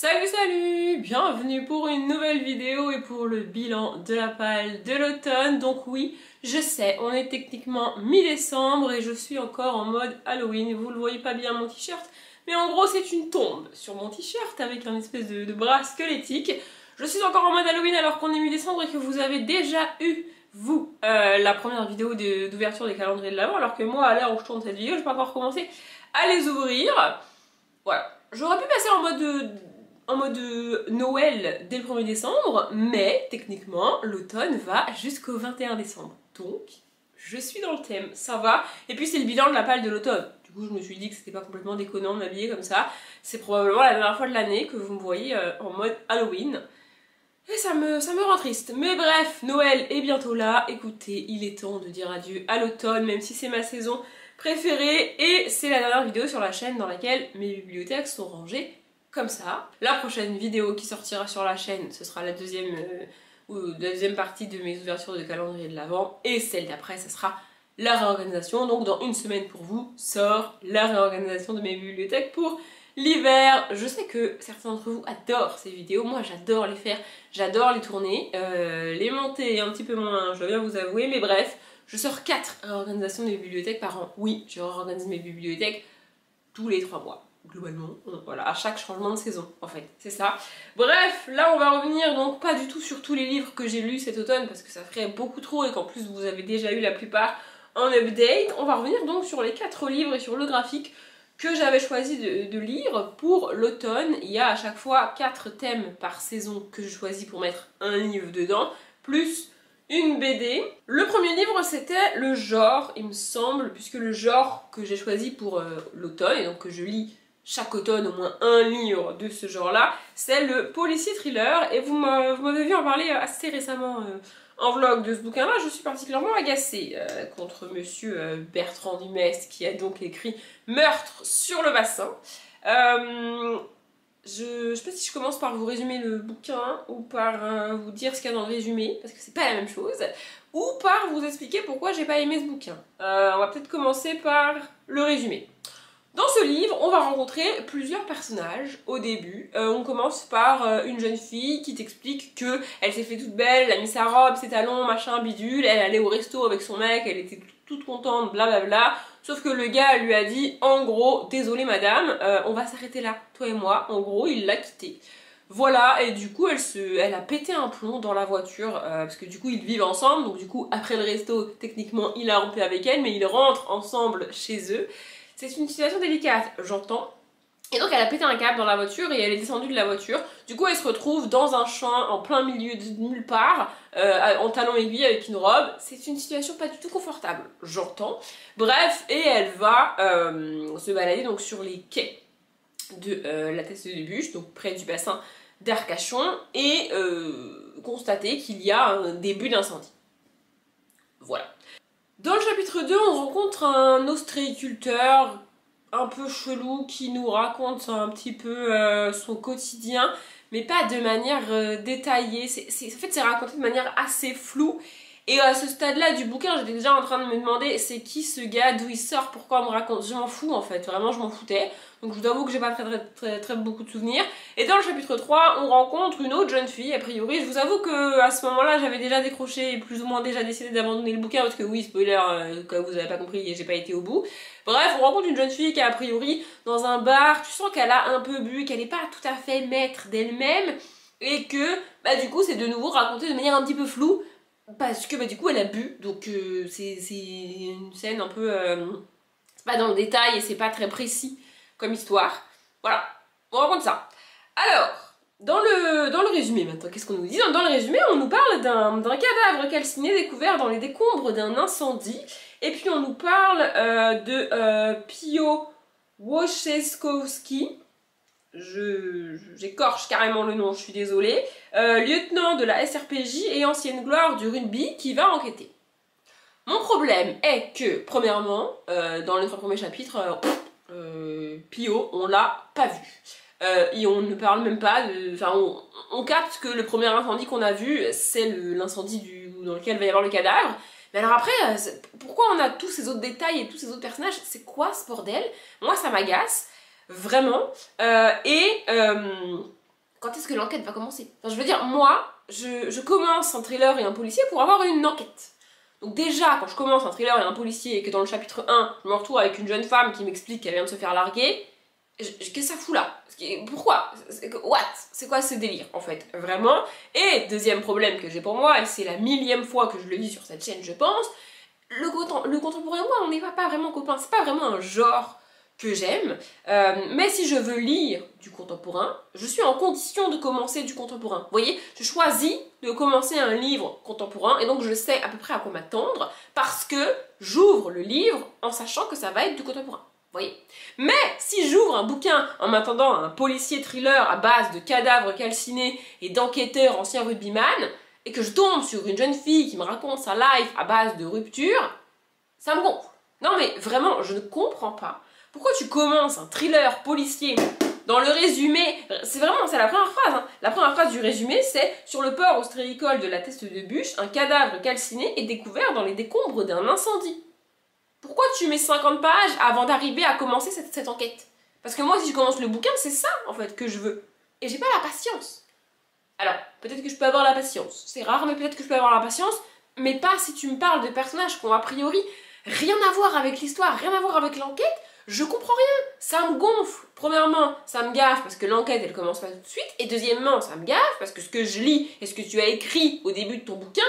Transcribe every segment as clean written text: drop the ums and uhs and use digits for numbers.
Salut salut, bienvenue pour une nouvelle vidéo et pour le bilan de la palle de l'automne. Donc oui, je sais, on est techniquement mi-décembre et je suis encore en mode Halloween. Vous le voyez pas bien mon t-shirt, mais en gros c'est une tombe sur mon t-shirt avec un espèce de bras squelettique. Je suis encore en mode Halloween alors qu'on est mi-décembre et que vous avez déjà eu, vous, la première vidéo d'ouverture des calendriers de l'Avent, alors que moi, à l'heure où je tourne cette vidéo, je n'ai pas encore commencé à les ouvrir. Voilà, j'aurais pu passer en mode Noël dès le 1er décembre, mais techniquement, l'automne va jusqu'au 21 décembre. Donc, je suis dans le thème, ça va. Et puis, c'est le bilan de la palle de l'automne. Du coup, je me suis dit que c'était pas complètement déconnant de m'habiller comme ça. C'est probablement la dernière fois de l'année que vous me voyez en mode Halloween. Et ça me rend triste. Mais bref, Noël est bientôt là. Écoutez, il est temps de dire adieu à l'automne, même si c'est ma saison préférée. Et c'est la dernière vidéo sur la chaîne dans laquelle mes bibliothèques sont rangées comme ça. La prochaine vidéo qui sortira sur la chaîne, ce sera la deuxième partie de mes ouvertures de calendrier de l'Avent. Et celle d'après, ce sera la réorganisation. Donc dans une semaine pour vous, sort la réorganisation de mes bibliothèques pour l'hiver. Je sais que certains d'entre vous adorent ces vidéos, moi j'adore les faire, j'adore les tourner, les monter un petit peu moins, je dois bien vous avouer, mais bref, je sors 4 réorganisations de mes bibliothèques par an. Oui, je réorganise mes bibliothèques tous les 3 mois, globalement, voilà, à chaque changement de saison, en fait, c'est ça. Bref, là on va revenir donc pas du tout sur tous les livres que j'ai lus cet automne, parce que ça ferait beaucoup trop et qu'en plus vous avez déjà eu la plupart en update. On va revenir donc sur les 4 livres et sur le graphique que j'avais choisi de lire pour l'automne. Il y a à chaque fois 4 thèmes par saison que je choisis pour mettre un livre dedans, plus une BD. Le premier livre c'était le genre, il me semble, puisque le genre que j'ai choisi pour l'automne, et donc que je lis chaque automne au moins un livre de ce genre-là, c'est le policier thriller, et vous m'avez vu en parler assez récemment en vlog de ce bouquin-là. Je suis particulièrement agacée contre monsieur Bertrand Dumes qui a donc écrit Meurtre sur le bassin. Je sais pas si je commence par vous résumer le bouquin ou par vous dire ce qu'il y a dans le résumé, parce que c'est pas la même chose, ou par vous expliquer pourquoi j'ai pas aimé ce bouquin. On va peut-être commencer par le résumé. Dans ce livre, on va rencontrer plusieurs personnages au début. On commence par une jeune fille qui t'explique que elle s'est fait toute belle, elle a mis sa robe, ses talons, machin, bidule, elle allait au resto avec son mec, elle était toute contente, blablabla. Sauf que le gars lui a dit, en gros, désolé madame, on va s'arrêter là, toi et moi. En gros, il l'a quittée. Voilà, et du coup, elle a pété un plomb dans la voiture, parce que du coup, ils vivent ensemble, donc du coup, après le resto, techniquement, il a rompu avec elle, mais ils rentrent ensemble chez eux. C'est une situation délicate, j'entends. Et donc elle a pété un câble dans la voiture et elle est descendue de la voiture. Du coup elle se retrouve dans un champ en plein milieu de nulle part, en talons aiguilles avec une robe. C'est une situation pas du tout confortable, j'entends. Bref, et elle va se balader donc sur les quais de la Teste de Bûche, donc près du bassin d'Arcachon, et constater qu'il y a un début d'incendie. Voilà. Dans le chapitre 2, on rencontre un ostréiculteur un peu chelou qui nous raconte un petit peu son quotidien, mais pas de manière détaillée. En fait, c'est raconté de manière assez floue. Et à ce stade-là du bouquin, j'étais déjà en train de me demander c'est qui ce gars, d'où il sort, pourquoi on me raconte. Je m'en fous en fait, vraiment je m'en foutais. Donc je vous avoue que j'ai pas très beaucoup de souvenirs. Et dans le chapitre 3, on rencontre une autre jeune fille, a priori. Je vous avoue que à ce moment-là, j'avais déjà décroché et plus ou moins déjà décidé d'abandonner le bouquin parce que oui, spoiler, comme vous avez pas compris, j'ai pas été au bout. Bref, on rencontre une jeune fille qui est a priori dans un bar. Tu sens qu'elle a un peu bu, qu'elle est pas tout à fait maître d'elle-même. Et que, bah du coup, c'est de nouveau raconté de manière un petit peu floue. Parce que bah, du coup elle a bu, donc c'est une scène un peu... c'est pas dans le détail et c'est pas très précis comme histoire. Voilà, on raconte ça. Alors, dans le résumé maintenant, qu'est-ce qu'on nous dit? Dans le résumé, on nous parle d'un cadavre calciné découvert dans les décombres d'un incendie. Et puis on nous parle de Pio Wojciechowski. J'écorche carrément le nom, je suis désolée, lieutenant de la SRPJ et ancienne gloire du rugby qui va enquêter. Mon problème est que, premièrement, dans les 3 premiers chapitres, Pio, on l'a pas vu. Et on ne parle même pas de... Enfin, on capte que le premier incendie qu'on a vu, c'est l'incendie dans lequel va y avoir le cadavre. Mais alors après, pourquoi on a tous ces autres détails et tous ces autres personnages? C'est quoi ce bordel? Moi, ça m'agace. Vraiment. quand est-ce que l'enquête va commencer? Enfin, je veux dire, moi, je commence un thriller et un policier pour avoir une enquête. Donc déjà, quand je commence un thriller et un policier et que dans le chapitre 1, je me retrouve avec une jeune femme qui m'explique qu'elle vient de se faire larguer, qu'est-ce que ça fout là? Pourquoi? What? C'est quoi ce délire, en fait? Vraiment? Et deuxième problème que j'ai pour moi, et c'est la millième fois que je le dis sur cette chaîne, je pense, le contemporain et moi, on n'est pas vraiment copains. C'est pas vraiment un genre que j'aime, mais si je veux lire du contemporain, je suis en condition de commencer du contemporain. Vous voyez, je choisis de commencer un livre contemporain et donc je sais à peu près à quoi m'attendre parce que j'ouvre le livre en sachant que ça va être du contemporain. Vous voyez? Mais si j'ouvre un bouquin en m'attendant à un policier thriller à base de cadavres calcinés et d'enquêteurs anciens rugbyman et que je tombe sur une jeune fille qui me raconte sa life à base de rupture, ça me gonfle. Non mais vraiment, je ne comprends pas. Pourquoi tu commences un thriller policier dans le résumé? C'est la première phrase. Hein. La première phrase du résumé, c'est « Sur le port ostréicole de la Teste de Bûche, un cadavre calciné est découvert dans les décombres d'un incendie. » Pourquoi tu mets 50 pages avant d'arriver à commencer cette enquête? Parce que moi, si je commence le bouquin, c'est ça, en fait, que je veux. Et j'ai pas la patience. Alors, peut-être que je peux avoir la patience. C'est rare, mais peut-être que je peux avoir la patience. Mais pas si tu me parles de personnages qui ont a priori rien à voir avec l'histoire, rien à voir avec l'enquête. Je comprends rien, ça me gonfle. Premièrement, ça me gaffe parce que l'enquête elle commence pas tout de suite. Et deuxièmement, ça me gaffe parce que ce que je lis et ce que tu as écrit au début de ton bouquin,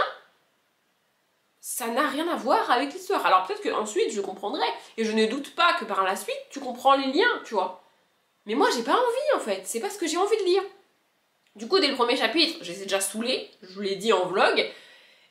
ça n'a rien à voir avec l'histoire. Alors peut-être qu'ensuite je comprendrai. Et je ne doute pas que par la suite tu comprends les liens, tu vois. Mais moi j'ai pas envie en fait, c'est pas ce que j'ai envie de lire. Du coup, dès le premier chapitre, j'étais déjà saoulée, je vous l'ai dit en vlog.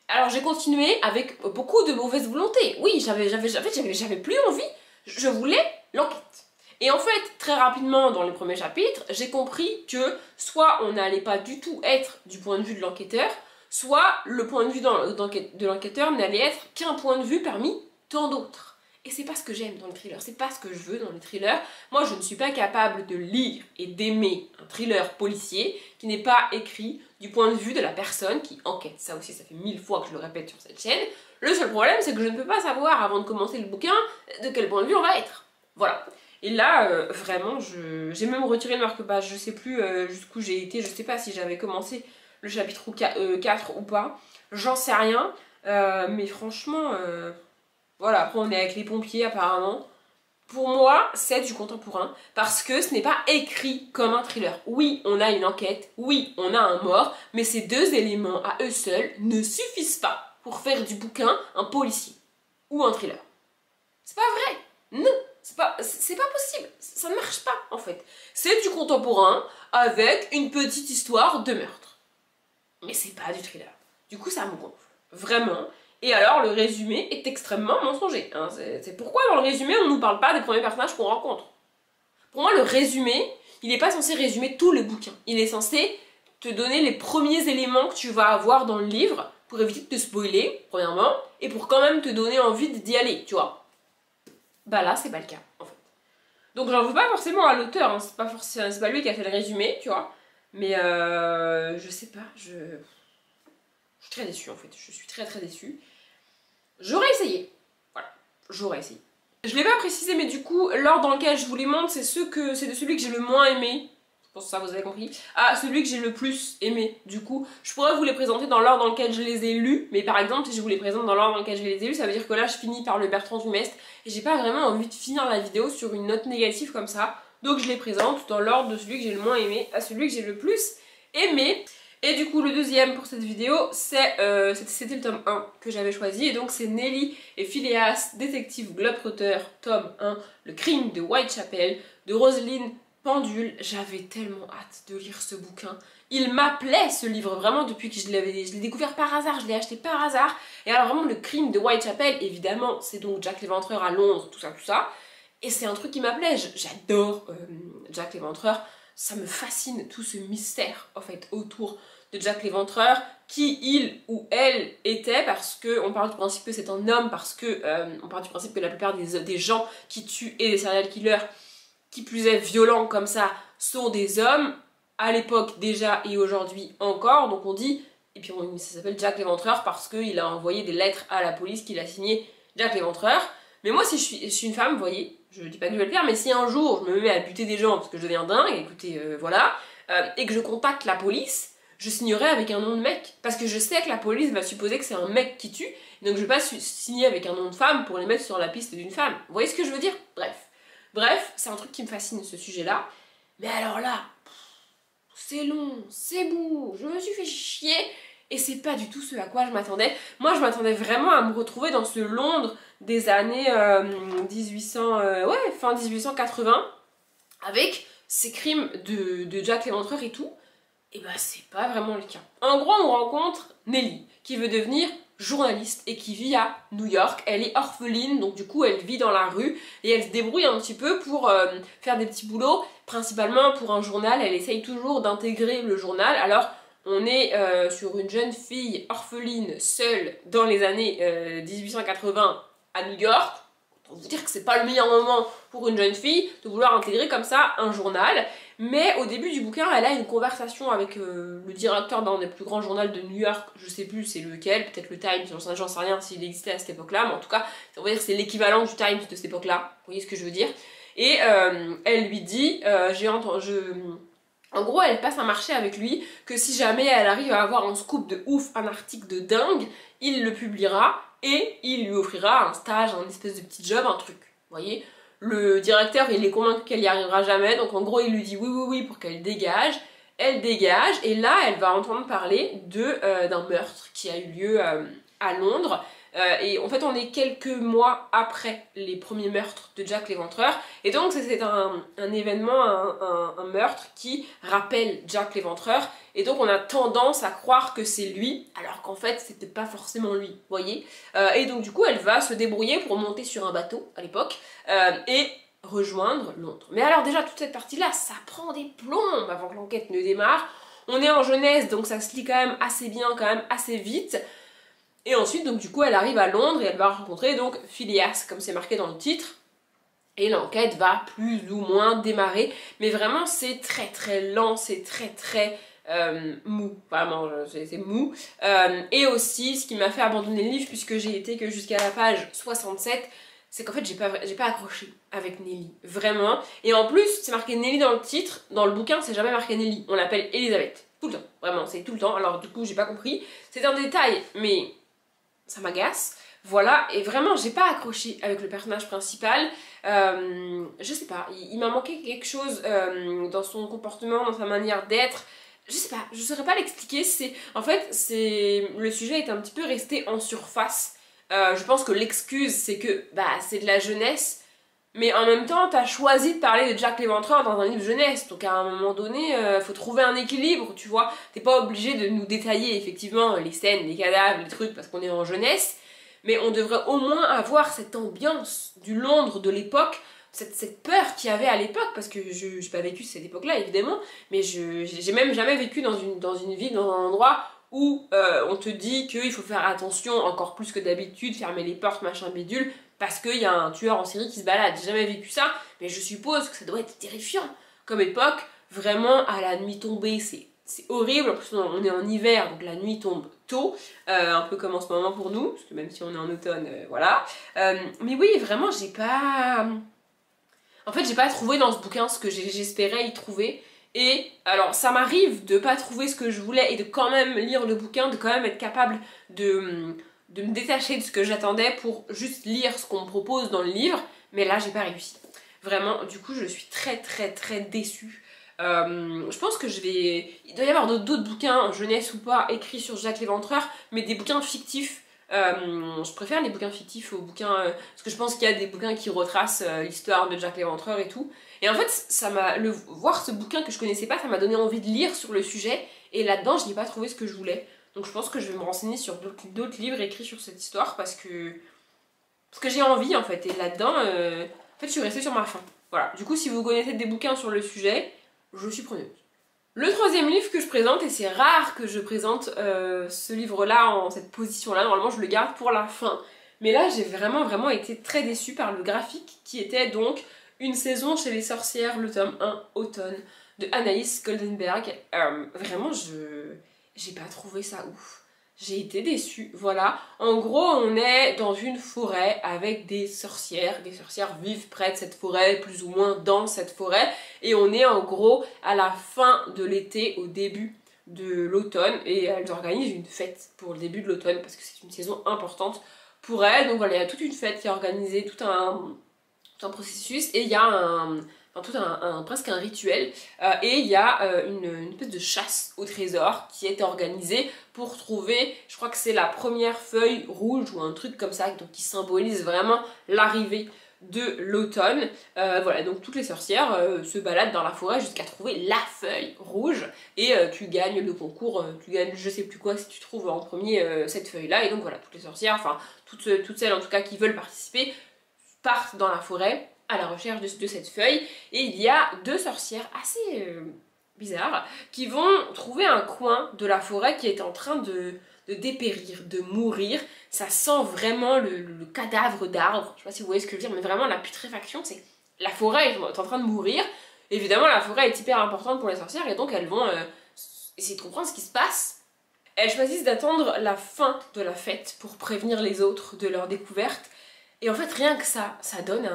Alors j'ai continué avec beaucoup de mauvaise volonté. Oui, j'avais plus envie, je voulais l'enquête. Et en fait, très rapidement, dans les premiers chapitres, j'ai compris que soit on n'allait pas du tout être du point de vue de l'enquêteur, soit le point de vue de l'enquêteur n'allait être qu'un point de vue parmi tant d'autres. Et c'est pas ce que j'aime dans le thriller, c'est pas ce que je veux dans le thriller. Moi, je ne suis pas capable de lire et d'aimer un thriller policier qui n'est pas écrit du point de vue de la personne qui enquête. Ça aussi, ça fait 1000 fois que je le répète sur cette chaîne. Le seul problème, c'est que je ne peux pas savoir, avant de commencer le bouquin, de quel point de vue on va être. Voilà. Et là, vraiment, j'ai même retiré le marque-page. Je sais plus jusqu'où j'ai été, je sais pas si j'avais commencé le chapitre 4 ou pas. J'en sais rien. Mais franchement, voilà, après on est avec les pompiers apparemment. Pour moi, c'est du contemporain parce que ce n'est pas écrit comme un thriller. Oui, on a une enquête, oui, on a un mort, mais ces deux éléments à eux seuls ne suffisent pas pour faire du bouquin un policier ou un thriller. C'est pas vrai, non, c'est pas possible, ça ne marche pas en fait. C'est du contemporain avec une petite histoire de meurtre. Mais c'est pas du thriller. Du coup, ça me gonfle, vraiment. Et alors, le résumé est extrêmement mensonger. Hein. C'est pourquoi dans le résumé, on ne nous parle pas des premiers personnages qu'on rencontre. Pour moi, le résumé, il n'est pas censé résumer tout le bouquin. Il est censé te donner les premiers éléments que tu vas avoir dans le livre pour éviter de te spoiler, premièrement, et pour quand même te donner envie d'y aller, tu vois. Bah là, c'est pas le cas, en fait. Donc j'en veux pas forcément à l'auteur, hein. C'est pas lui qui a fait le résumé, tu vois. Mais je sais pas, je suis très déçue en fait, je suis très déçue. J'aurais essayé, voilà, j'aurais essayé. Je l'ai pas précisé, mais du coup, l'ordre dans lequel je vous les montre, c'est de celui que j'ai le moins aimé. Je pense que ça vous avez compris. Ah, celui que j'ai le plus aimé, du coup. Je pourrais vous les présenter dans l'ordre dans lequel je les ai lus, mais par exemple, si je vous les présente dans l'ordre dans lequel je les ai lus, ça veut dire que là, je finis par le Bertrand Dumestre, et j'ai pas vraiment envie de finir la vidéo sur une note négative comme ça. Donc je les présente dans l'ordre de celui que j'ai le moins aimé à celui que j'ai le plus aimé. Et du coup, le deuxième pour cette vidéo, c'était le tome 1 que j'avais choisi. Et donc, c'est Nelly et Phileas, détective Globetrotter, tome 1, le crime de Whitechapel, de Roselyne Pendule. J'avais tellement hâte de lire ce bouquin. Il m'appelait ce livre, vraiment, depuis que je l'ai découvert par hasard, je l'ai acheté par hasard. Et alors, vraiment, le crime de Whitechapel, évidemment, c'est donc Jack l'Éventreur à Londres, tout ça. Et c'est un truc qui m'appelait. J'adore Jack l'Éventreur. Ça me fascine tout ce mystère en fait autour de Jack l'Éventreur, qui il ou elle était, parce que on part du principe que c'est un homme, parce que on part du principe que la plupart des gens qui tuent et des serial killers, qui plus est violents comme ça, sont des hommes, à l'époque déjà et aujourd'hui encore, donc on dit, et puis ça s'appelle Jack l'Éventreur parce qu'il a envoyé des lettres à la police qu'il a signé Jack l'Éventreur. Mais moi, si je suis une femme, vous voyez, je dis pas que je vais le faire, mais si un jour je me mets à buter des gens parce que je deviens dingue, écoutez, voilà, et que je contacte la police, je signerai avec un nom de mec. Parce que je sais que la police va supposer que c'est un mec qui tue, donc je vais pas signer avec un nom de femme pour les mettre sur la piste d'une femme. Vous voyez ce que je veux dire? Bref, c'est un truc qui me fascine, ce sujet-là. Mais alors là, c'est long, c'est beau, je me suis fait chier, et c'est pas du tout ce à quoi je m'attendais. Moi, je m'attendais vraiment à me retrouver dans ce Londres des années 1800, fin 1880, avec ces crimes de Jack l'Éventreur et tout. Et bah c'est pas vraiment le cas. En gros, on rencontre Nelly, qui veut devenir journaliste et qui vit à New York. Elle est orpheline, donc du coup elle vit dans la rue et elle se débrouille un petit peu pour faire des petits boulots, principalement pour un journal. Elle essaye toujours d'intégrer le journal. Alors on est sur une jeune fille orpheline, seule, dans les années 1880 à New York. On vous dire que c'est pas le meilleur moment pour une jeune fille de vouloir intégrer comme ça un journal. Mais au début du bouquin, elle a une conversation avec le directeur d'un des plus grands journaux de New York, je sais plus c'est lequel, peut-être le Times, j'en sais rien s'il existait à cette époque-là, mais en tout cas, on va dire que c'est l'équivalent du Times de cette époque-là, vous voyez ce que je veux dire. Et elle lui dit, en gros, elle passe un marché avec lui, que si jamais elle arrive à avoir un scoop de ouf, un article de dingue, il le publiera et il lui offrira un stage, un espèce de petit job, un truc, vous voyez. Le directeur, il est convaincu qu'elle y arrivera jamais, donc en gros, il lui dit oui pour qu'elle dégage. Elle dégage, et là, elle va entendre parler d'un meurtre qui a eu lieu à Londres. Et en fait, on est quelques mois après les premiers meurtres de Jack l'Éventreur. Et donc, c'est un événement, un meurtre qui rappelle Jack l'Éventreur. Et donc, on a tendance à croire que c'est lui, alors qu'en fait, c'était pas forcément lui, vous voyez. Et donc, du coup, elle va se débrouiller pour monter sur un bateau, à l'époque, et rejoindre Londres. Mais alors, déjà, toute cette partie-là, ça prend des plombs avant que l'enquête ne démarre. On est en jeunesse, donc ça se lit quand même assez bien, quand même assez vite. Et ensuite, donc du coup, elle arrive à Londres et elle va rencontrer donc Phileas, comme c'est marqué dans le titre. Et l'enquête va plus ou moins démarrer. Mais vraiment, c'est très très lent, c'est très mou. Vraiment, c'est mou. Et aussi, ce qui m'a fait abandonner le livre, puisque j'ai été que jusqu'à la page 67, c'est qu'en fait, j'ai pas accroché avec Nelly. Vraiment. Et en plus, c'est marqué Nelly dans le titre. Dans le bouquin, c'est jamais marqué Nelly. On l'appelle Elisabeth. Tout le temps. Vraiment, c'est tout le temps. Alors du coup, j'ai pas compris. C'est un détail, mais ça m'agace, voilà, et vraiment j'ai pas accroché avec le personnage principal, je sais pas, il m'a manqué quelque chose dans son comportement, dans sa manière d'être, je sais pas, je saurais pas l'expliquer, en fait, le sujet est un petit peu resté en surface, je pense que l'excuse c'est que, c'est de la jeunesse, mais en même temps, t'as choisi de parler de Jack l'Éventreur dans un livre jeunesse, donc à un moment donné, faut trouver un équilibre, tu vois. T'es pas obligé de nous détailler effectivement les scènes, les cadavres, les trucs, parce qu'on est en jeunesse, mais on devrait au moins avoir cette ambiance du Londres de l'époque, cette peur qu'il y avait à l'époque, parce que j'ai pas vécu cette époque-là évidemment, mais j'ai même jamais vécu dans une ville, dans un endroit où on te dit qu'il faut faire attention encore plus que d'habitude, fermer les portes, machin bidule, parce qu'il y a un tueur en série qui se balade. J'ai jamais vécu ça, mais je suppose que ça doit être terrifiant comme époque. Vraiment, à la nuit tombée, c'est horrible. En plus, on est en hiver, donc la nuit tombe tôt, un peu comme en ce moment pour nous, parce que même si on est en automne, voilà. Mais oui, vraiment, j'ai pas... En fait, j'ai pas trouvé dans ce bouquin ce que j'espérais y trouver. Et alors, ça m'arrive de pas trouver ce que je voulais et de quand même lire le bouquin, de quand même être capable de me détacher de ce que j'attendais pour juste lire ce qu'on me propose dans le livre, mais là j'ai pas réussi. Vraiment, du coup je suis très déçue. Je pense que il doit y avoir d'autres bouquins, jeunesse ou pas, écrits sur Jack l'Éventreur, mais des bouquins fictifs. Je préfère les bouquins fictifs aux bouquins... parce que je pense qu'il y a des bouquins qui retracent l'histoire de Jack l'Éventreur et tout. Et en fait, voir ce bouquin que je connaissais pas, ça m'a donné envie de lire sur le sujet, et là-dedans je n'ai pas trouvé ce que je voulais. Donc je pense que je vais me renseigner sur d'autres livres écrits sur cette histoire parce que j'ai envie en fait. Et là-dedans, en fait, je suis restée sur ma faim. Voilà. Du coup, si vous connaissez des bouquins sur le sujet, je suis preneuse. Le troisième livre que je présente, et c'est rare que je présente ce livre-là en cette position-là, normalement je le garde pour la fin. Mais là, j'ai vraiment été très déçue par le graphique qui était donc Une saison chez les sorcières, le tome 1, automne, de Anaïs Goldenberg. Vraiment, j'ai pas trouvé ça ouf. j'ai été déçue, voilà. En gros, on est dans une forêt avec des sorcières vivent près de cette forêt, plus ou moins dans cette forêt, et on est en gros à la fin de l'été, au début de l'automne, et elles organisent une fête pour le début de l'automne, parce que c'est une saison importante pour elles, donc voilà, il y a toute une fête qui est organisée, tout un processus, et il y a presque un rituel, et il y a une espèce de chasse au trésor qui est organisée pour trouver, je crois que c'est la première feuille rouge ou un truc comme ça, donc qui symbolise vraiment l'arrivée de l'automne. Voilà, donc toutes les sorcières se baladent dans la forêt jusqu'à trouver la feuille rouge, et tu gagnes le concours, tu gagnes je sais plus quoi si tu trouves en premier cette feuille là, et donc voilà, toutes les sorcières, enfin toutes celles en tout cas qui veulent participer, partent dans la forêt à la recherche de cette feuille, et il y a deux sorcières assez bizarres qui vont trouver un coin de la forêt qui est en train de dépérir, de mourir. Ça sent vraiment le cadavre d'arbre, je sais pas si vous voyez ce que je veux dire, mais vraiment la putréfaction, c'est la forêt est en train de mourir. Évidemment la forêt est hyper importante pour les sorcières, et donc elles vont essayer de comprendre ce qui se passe. Elles choisissent d'attendre la fin de la fête pour prévenir les autres de leur découverte, et en fait rien que ça donne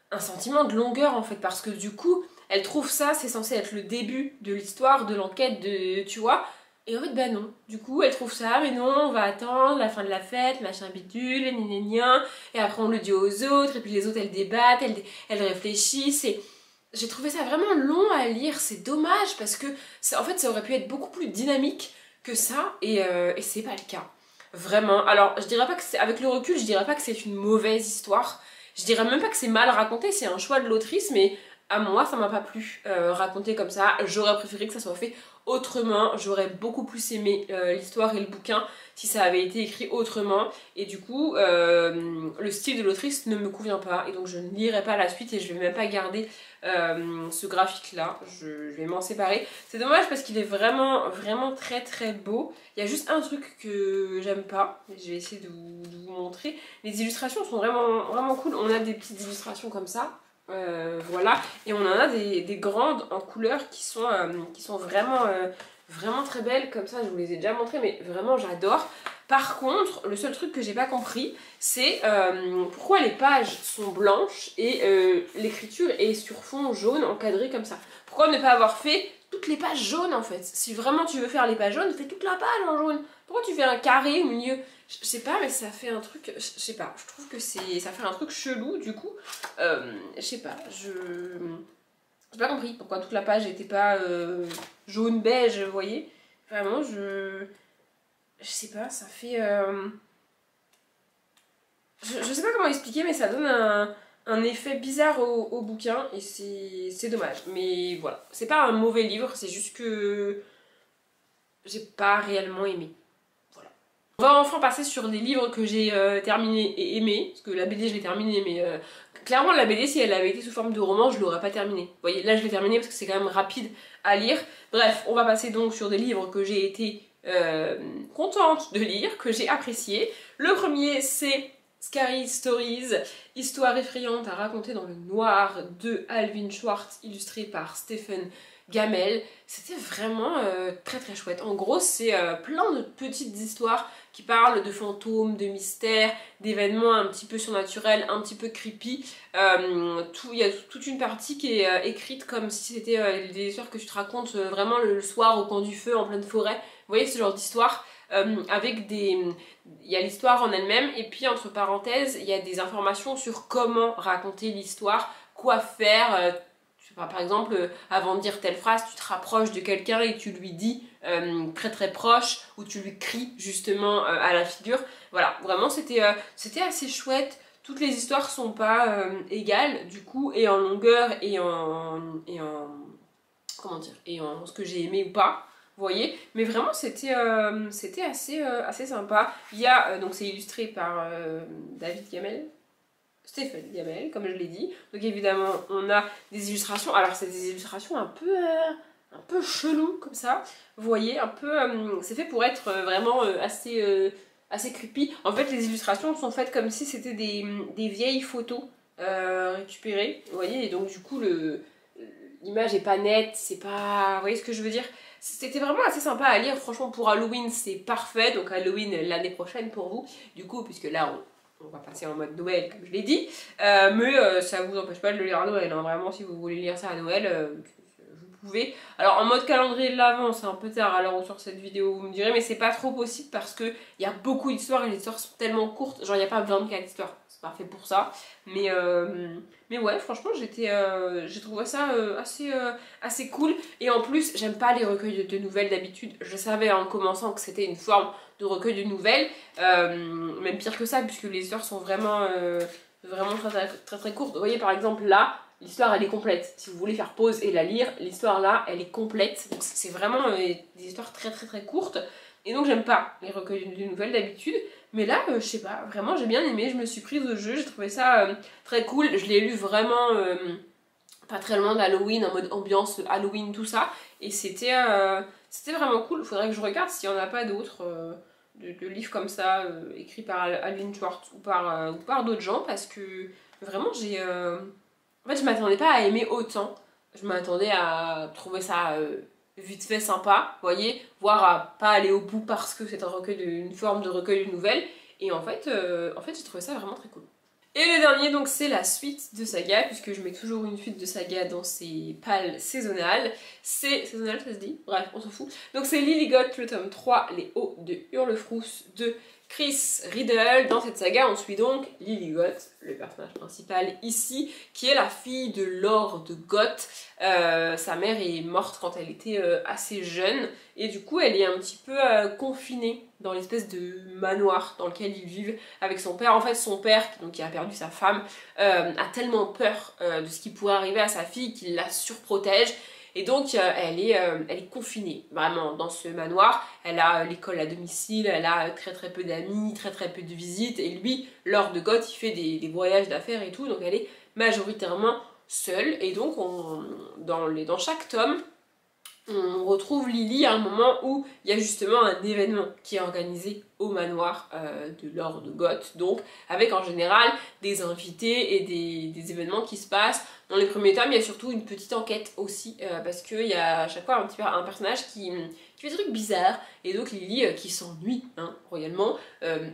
un sentiment de longueur en fait, parce que du coup elle trouve ça, c'est censé être le début de l'histoire, de l'enquête, tu vois, et en fait bah non, du coup elle trouve ça, mais non, on va attendre la fin de la fête, machin bidule, gnagnagnan, et après on le dit aux autres, et puis les autres elles débattent, elles réfléchissent, et j'ai trouvé ça vraiment long à lire, c'est dommage, parce que en fait ça aurait pu être beaucoup plus dynamique que ça, et c'est pas le cas. Vraiment, alors je dirais pas que c'est, avec le recul, je dirais pas que c'est une mauvaise histoire, je dirais même pas que c'est mal raconté, c'est un choix de l'autrice, mais à moi ça m'a pas plu raconter comme ça. J'aurais préféré que ça soit fait autrement, j'aurais beaucoup plus aimé l'histoire et le bouquin si ça avait été écrit autrement, et du coup le style de l'autrice ne me convient pas, et donc je ne lirai pas la suite, et je vais même pas garder ce graphique là, je vais m'en séparer. C'est dommage parce qu'il est vraiment très très beau. Il y a juste un truc que j'aime pas, je vais essayer de vous montrer. Les illustrations sont vraiment cool, on a des petites illustrations comme ça, voilà, et on en a des grandes en couleur qui sont vraiment très belles, comme ça je vous les ai déjà montrées, mais vraiment j'adore. Par contre, le seul truc que j'ai pas compris, c'est pourquoi les pages sont blanches et l'écriture est sur fond jaune encadré comme ça. Pourquoi ne pas avoir fait toutes les pages jaunes en fait? Si vraiment tu veux faire les pages jaunes, fais toute la page en jaune. Pourquoi tu fais un carré au milieu? Je sais pas, mais ça fait un truc, je sais pas, je trouve que ça fait un truc chelou du coup. Je sais pas, j'ai pas compris pourquoi toute la page n'était pas jaune beige, vous voyez. Vraiment, je sais pas, ça fait je sais pas comment expliquer, mais ça donne un effet bizarre au bouquin, et c'est dommage. Mais voilà, c'est pas un mauvais livre, c'est juste que j'ai pas réellement aimé. Voilà. On va enfin passer sur les livres que j'ai terminés et aimés, parce que la BD je l'ai terminée, mais clairement la BD si elle avait été sous forme de roman je l'aurais pas terminée. Vous voyez, là je l'ai terminée parce que c'est quand même rapide à lire. Bref, on va passer donc sur des livres que j'ai été contente de lire, que j'ai apprécié. Le premier c'est Scary Stories, histoire effrayante à raconter dans le noir de Alvin Schwartz, illustré par Stephen Gammel. C'était vraiment très très chouette. En gros, c'est plein de petites histoires qui parlent de fantômes, de mystères, d'événements un petit peu surnaturels, un petit peu creepy. Il y a toute une partie qui est écrite comme si c'était des histoires que tu te racontes vraiment le soir au coin du feu, en pleine forêt. Vous voyez ce genre d'histoire avec des... Il y a l'histoire en elle-même, et puis entre parenthèses, il y a des informations sur comment raconter l'histoire, quoi faire. Par exemple, avant de dire telle phrase, tu te rapproches de quelqu'un et tu lui dis très très proche, ou tu lui cries justement à la figure. Voilà, vraiment c'était assez chouette. Toutes les histoires sont pas égales du coup, et en longueur et en comment dire, et en ce que j'ai aimé ou pas. Vous voyez, mais vraiment c'était assez sympa. Il y a, donc c'est illustré par David Gammel, Stephen Gammel, comme je l'ai dit. Donc évidemment, on a des illustrations. Alors c'est des illustrations un peu chelou comme ça. Vous voyez, un peu... c'est fait pour être vraiment assez creepy. En fait, les illustrations sont faites comme si c'était des vieilles photos récupérées. Vous voyez, et donc du coup, l'image est pas nette, c'est pas... Vous voyez ce que je veux dire? C'était vraiment assez sympa à lire, franchement pour Halloween c'est parfait, donc Halloween l'année prochaine pour vous, du coup puisque là on va passer en mode Noël comme je l'ai dit, mais ça vous empêche pas de le lire à Noël, hein. Vraiment si vous voulez lire ça à Noël, vous pouvez. Alors en mode calendrier de l'avant c'est un peu tard à l'heure où sort cette vidéo vous me direz, mais c'est pas trop possible parce que il y a beaucoup d'histoires et les histoires sont tellement courtes, genre il n'y a pas 24 histoires, c'est parfait pour ça, mais ouais franchement j'ai trouvé ça assez cool, et en plus j'aime pas les recueils de nouvelles d'habitude, je savais en commençant que c'était une forme de recueil de nouvelles, même pire que ça puisque les histoires sont vraiment très courtes. Vous voyez par exemple là, l'histoire elle est complète, si vous voulez faire pause et la lire, l'histoire là elle est complète, donc c'est vraiment des histoires très courtes, et donc j'aime pas les recueils de nouvelles d'habitude, mais là je sais pas, vraiment j'ai bien aimé, je me suis prise au jeu, j'ai trouvé ça très cool, je l'ai lu vraiment pas très loin d'Halloween, en mode ambiance Halloween tout ça, et c'était vraiment cool. Faudrait que je regarde s'il n'y en a pas d'autres de livres comme ça écrits par Alvin Schwartz ou par d'autres gens, parce que vraiment en fait je m'attendais pas à aimer autant, je m'attendais à trouver ça vite fait sympa, vous voyez, voire à pas aller au bout parce que c'est une forme de recueil de nouvelles, et en fait j'ai trouvé ça vraiment très cool. Et le dernier, donc, c'est la suite de saga, puisque je mets toujours une suite de saga dans ces pales saisonnales. C'est saisonnal, ça se dit? Bref, on s'en fout. Donc c'est Lilligoth, le tome 3, Les Hauts de Hurlefrousse de Chris Riddle. Dans cette saga, on suit donc Lilligoth, le personnage principal ici, qui est la fille de Lord Goth. Sa mère est morte quand elle était assez jeune, et du coup elle est un petit peu confinée dans l'espèce de manoir dans lequel ils vivent avec son père. En fait son père, donc, qui a perdu sa femme, a tellement peur de ce qui pourrait arriver à sa fille qu'il la surprotège. Et donc elle est confinée vraiment dans ce manoir, elle a l'école à domicile, elle a très peu d'amis, très peu de visites, et lui, Lord Goth, il fait des voyages d'affaires et tout, donc elle est majoritairement seule, et donc dans chaque tome, on retrouve Lily à un moment où il y a justement un événement qui est organisé au manoir de Lord Goth, donc avec en général des invités et des événements qui se passent. Dans les premiers tomes, il y a surtout une petite enquête aussi, parce qu'il y a à chaque fois un personnage qui fait des trucs bizarres, et donc Lily, qui s'ennuie royalement,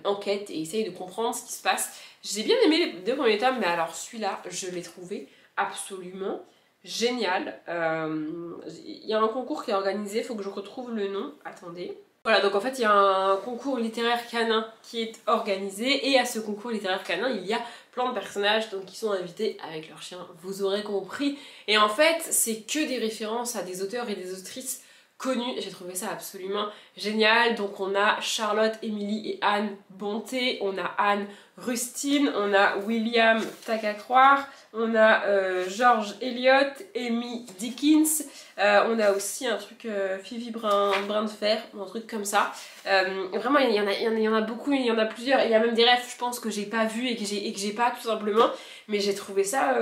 enquête et essaye de comprendre ce qui se passe. J'ai bien aimé les 2 premiers tomes, mais alors celui-là, je l'ai trouvé absolument génial. Il y a un concours qui est organisé, il faut que je retrouve le nom, attendez. Voilà, donc en fait il y a un concours littéraire canin qui est organisé, et à ce concours littéraire canin il y a plein de personnages donc, qui sont invités avec leurs chiens, vous aurez compris. Et en fait c'est que des références à des auteurs et des autrices connus, j'ai trouvé ça absolument génial. Donc on a Charlotte, Emily et Anne Bonté, on a Anne Rustine, on a William Takacroire, on a George Eliot, Amy Dickens, on a aussi un truc Phoebe Brin de Fer, un truc comme ça. Vraiment il y en a beaucoup, il y en a plusieurs, il y a même des rêves je pense que j'ai pas vu et que j'ai pas tout simplement, mais j'ai trouvé ça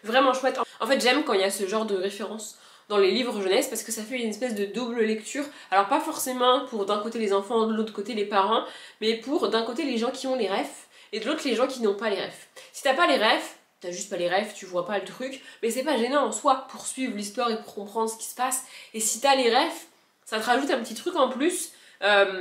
vraiment chouette. En fait j'aime quand il y a ce genre de références dans les livres jeunesse, parce que ça fait une espèce de double lecture. Alors pas forcément pour d'un côté les enfants, de l'autre côté les parents, mais pour d'un côté les gens qui ont les refs et de l'autre les gens qui n'ont pas les refs. Si t'as pas les refs, t'as juste pas les refs, tu vois pas le truc, mais c'est pas gênant en soi pour suivre l'histoire et pour comprendre ce qui se passe. Et si t'as les refs, ça te rajoute un petit truc en plus,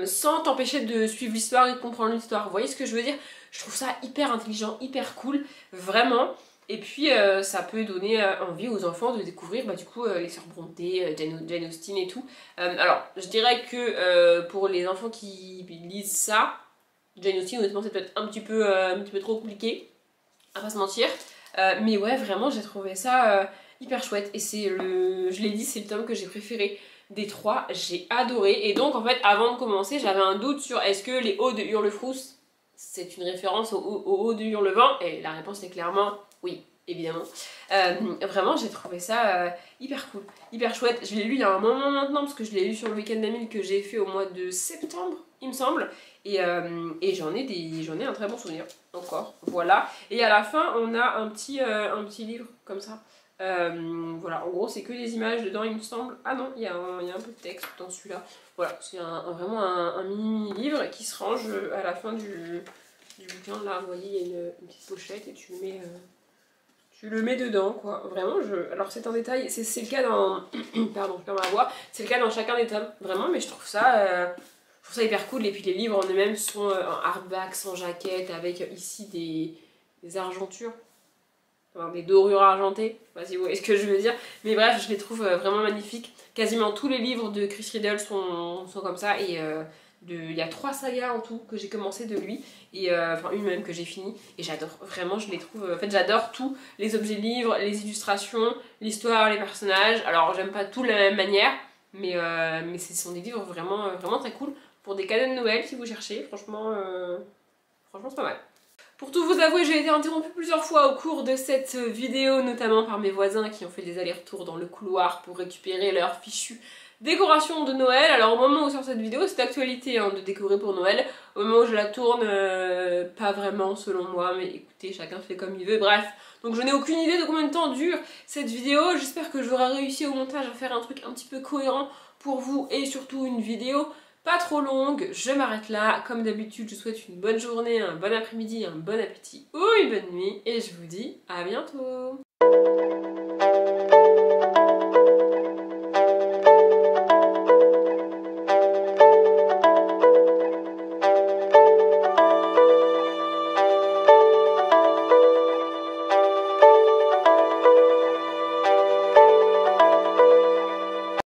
sans t'empêcher de suivre l'histoire et de comprendre l'histoire. Vous voyez ce que je veux dire? Je trouve ça hyper intelligent, hyper cool, vraiment. Et puis ça peut donner envie aux enfants de découvrir du coup les sœurs Brontë, Jane Austen et tout. Alors je dirais que pour les enfants qui lisent ça, Jane Austen honnêtement c'est peut-être un petit peu trop compliqué, à pas se mentir. Mais ouais vraiment j'ai trouvé ça hyper chouette, et je l'ai dit, c'est le tome que j'ai préféré des 3, j'ai adoré. Et donc en fait avant de commencer j'avais un doute sur est-ce que les Hauts de Hurlefrousse c'est une référence aux Hauts de Hurlevent, et la réponse est clairement oui, évidemment. Vraiment j'ai trouvé ça hyper cool, hyper chouette. Je l'ai lu il y a un moment maintenant, parce que je l'ai lu sur le week-end d'Amil que j'ai fait au mois de septembre il me semble, et j'en ai un très bon souvenir encore, voilà. Et à la fin on a un petit livre comme ça. Voilà, en gros c'est que des images dedans il me semble. Ah non, il y a un peu de texte dans celui-là. Voilà, c'est vraiment un mini livre qui se range à la fin du bouquin. Là vous voyez il y a une petite pochette, et tu je le mets dedans quoi, vraiment alors c'est un détail, c'est le cas dans, pardon je perds ma voix, c'est le cas dans chacun des tomes, vraiment, mais je trouve ça hyper cool. Et puis les livres en eux-mêmes sont en hardback, sans jaquette, avec ici des argentures, enfin, des dorures argentées, je sais pas si vous voyez ce que je veux dire, mais bref, je les trouve vraiment magnifiques. Quasiment tous les livres de Chris Riddle sont comme ça, et il y a 3 sagas en tout que j'ai commencé de lui, et enfin une même que j'ai fini, et j'adore, vraiment je les trouve, en fait j'adore tous les objets livres, les illustrations, l'histoire, les personnages. Alors j'aime pas tout de la même manière, mais ce sont des livres vraiment, vraiment très cool pour des cadeaux de Noël si vous cherchez, franchement, franchement c'est pas mal. Pour tout vous avouer, j'ai été interrompue plusieurs fois au cours de cette vidéo, notamment par mes voisins qui ont fait des allers-retours dans le couloir pour récupérer leurs fichues décoration de Noël. Alors au moment où sort cette vidéo, c'est d'actualité hein, de décorer pour Noël. Au moment où je la tourne, pas vraiment selon moi, mais écoutez, chacun fait comme il veut, bref. Donc je n'ai aucune idée de combien de temps dure cette vidéo. J'espère que j'aurai réussi au montage à faire un truc un petit peu cohérent pour vous et surtout une vidéo pas trop longue. Je m'arrête là. Comme d'habitude, je vous souhaite une bonne journée, un bon après-midi, un bon appétit ou une bonne nuit. Et je vous dis à bientôt.